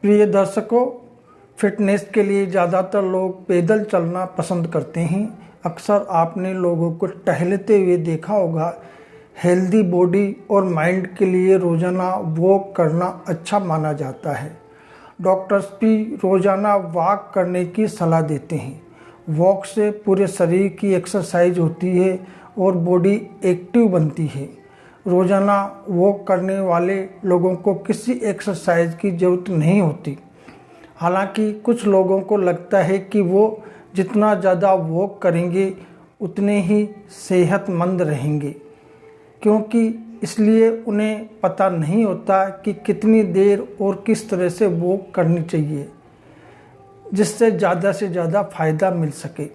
प्रिय दर्शकों, फिटनेस के लिए ज़्यादातर लोग पैदल चलना पसंद करते हैं। अक्सर आपने लोगों को टहलते हुए देखा होगा। हेल्दी बॉडी और माइंड के लिए रोज़ाना वॉक करना अच्छा माना जाता है। डॉक्टर्स भी रोज़ाना वॉक करने की सलाह देते हैं। वॉक से पूरे शरीर की एक्सरसाइज होती है और बॉडी एक्टिव बनती है। रोज़ाना वॉक करने वाले लोगों को किसी एक्सरसाइज की ज़रूरत नहीं होती। हालांकि कुछ लोगों को लगता है कि वो जितना ज़्यादा वॉक करेंगे उतने ही सेहतमंद रहेंगे, क्योंकि इसलिए उन्हें पता नहीं होता कि कितनी देर और किस तरह से वॉक करनी चाहिए जिससे ज़्यादा फ़ायदा मिल सके।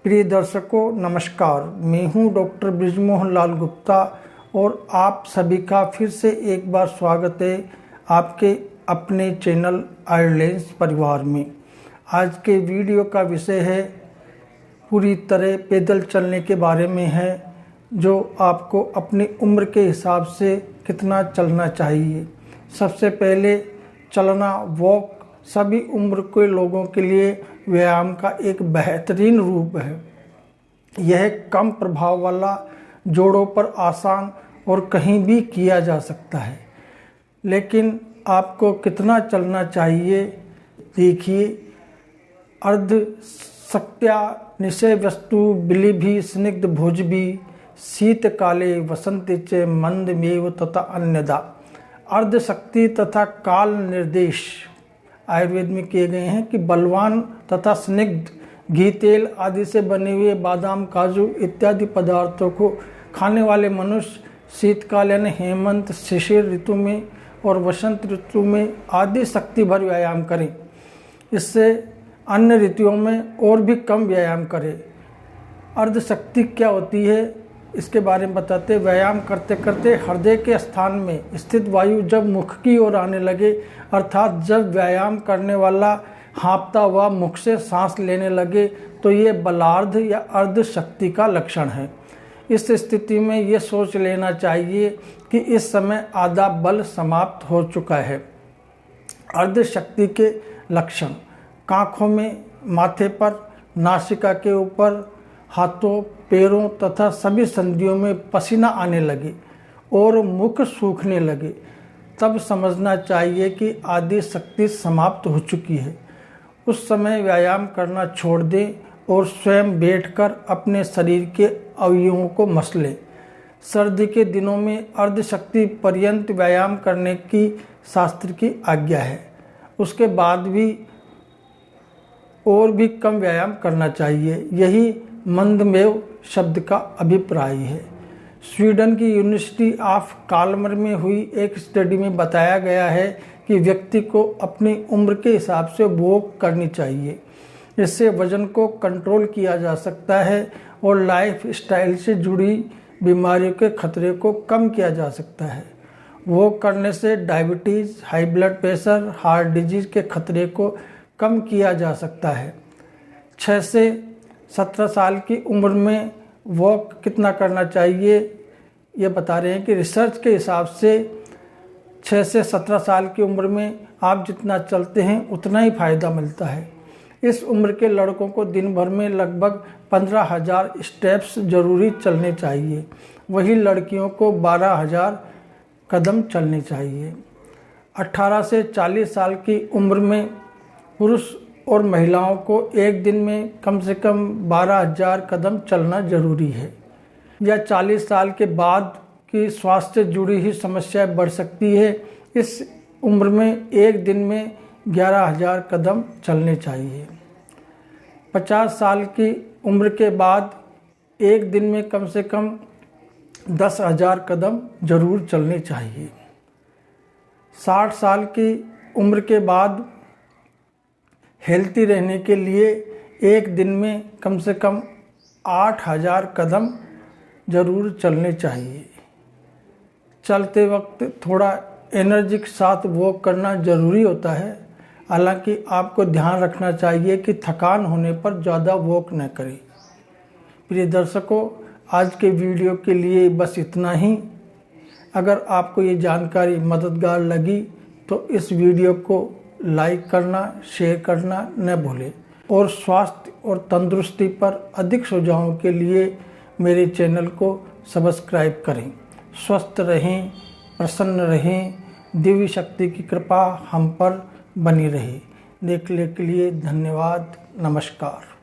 प्रिय दर्शकों, नमस्कार। मैं हूं डॉक्टर बृजमोहन लाल गुप्ता और आप सभी का फिर से एक बार स्वागत है आपके अपने चैनल आयुर्लेंस परिवार में। आज के वीडियो का विषय है पूरी तरह पैदल चलने के बारे में है, जो आपको अपनी उम्र के हिसाब से कितना चलना चाहिए। सबसे पहले चलना वॉक सभी उम्र के लोगों के लिए व्यायाम का एक बेहतरीन रूप है। यह कम प्रभाव वाला, जोड़ों पर आसान और कहीं भी किया जा सकता है। लेकिन आपको कितना चलना चाहिए देखिए। अर्ध शक्त्या निशय वस्तु बिलिभि स्निग्ध भोजभि शीतकाले वसंते च मंदमेव तथा अन्यदा। अर्ध शक्ति तथा काल निर्देश आयुर्वेद में किए गए हैं कि बलवान तथा स्निग्ध घी, तेल आदि से बने हुए बादाम, काजू इत्यादि पदार्थों को खाने वाले मनुष्य शीतकाल यानी हेमंत, शिशिर ऋतु में और वसंत ऋतु में आदि शक्ति भर व्यायाम करें। इससे अन्य ऋतुओं में और भी कम व्यायाम करें। अर्ध शक्ति क्या होती है इसके बारे में बताते। व्यायाम करते करते हृदय के स्थान में स्थित वायु जब मुख की ओर आने लगे, अर्थात जब व्यायाम करने वाला हाँफता हुआ मुख से सांस लेने लगे, तो ये बलार्ध या अर्ध शक्ति का लक्षण है। इस स्थिति में ये सोच लेना चाहिए कि इस समय आधा बल समाप्त हो चुका है। अर्ध शक्ति के लक्षण: कांखों में, माथे पर, नासिका के ऊपर, हाथों, पैरों तथा सभी संधियों में पसीना आने लगे और मुख सूखने लगे, तब समझना चाहिए कि आधी शक्ति समाप्त हो चुकी है। उस समय व्यायाम करना छोड़ दें और स्वयं बैठकर अपने शरीर के अवयवों को मसलें। सर्दी के दिनों में अर्ध शक्ति पर्यंत व्यायाम करने की शास्त्र की आज्ञा है। उसके बाद भी और भी कम व्यायाम करना चाहिए। यही मंदमेव शब्द का अभिप्राय है। स्वीडन की यूनिवर्सिटी ऑफ कालमर में हुई एक स्टडी में बताया गया है कि व्यक्ति को अपनी उम्र के हिसाब से वॉक करनी चाहिए। इससे वजन को कंट्रोल किया जा सकता है और लाइफ स्टाइल से जुड़ी बीमारियों के खतरे को कम किया जा सकता है। वॉक करने से diabetes, high blood pressure, heart disease के खतरे को कम किया जा सकता है। 6 से 17 साल की उम्र में वॉक कितना करना चाहिए ये बता रहे हैं कि रिसर्च के हिसाब से 6 से 17 साल की उम्र में आप जितना चलते हैं उतना ही फ़ायदा मिलता है। इस उम्र के लड़कों को दिन भर में लगभग 15,000 स्टेप्स जरूरी चलने चाहिए। वही लड़कियों को 12,000 कदम चलने चाहिए। 18 से 40 साल की उम्र में पुरुष और महिलाओं को एक दिन में कम से कम 12,000 कदम चलना जरूरी है। या 40 साल के बाद की स्वास्थ्य से जुड़ी ही समस्याएं बढ़ सकती है। इस उम्र में एक दिन में 11,000 कदम चलने चाहिए। 50 साल की उम्र के बाद एक दिन में कम से कम 10,000 कदम जरूर चलने चाहिए। 60 साल की उम्र के बाद हेल्थी रहने के लिए एक दिन में कम से कम 8,000 कदम जरूर चलने चाहिए। चलते वक्त थोड़ा एनर्जी के साथ वॉक करना ज़रूरी होता है। हालांकि आपको ध्यान रखना चाहिए कि थकान होने पर ज़्यादा वॉक न करें। प्रिय दर्शकों, आज के वीडियो के लिए बस इतना ही। अगर आपको ये जानकारी मददगार लगी तो इस वीडियो को लाइक करना, शेयर करना न भूलें और स्वास्थ्य और तंदुरुस्ती पर अधिक सुझावों के लिए मेरे चैनल को सब्सक्राइब करें। स्वस्थ रहें, प्रसन्न रहें, दिव्य शक्ति की कृपा हम पर बनी रहे। देखने के लिए धन्यवाद। नमस्कार।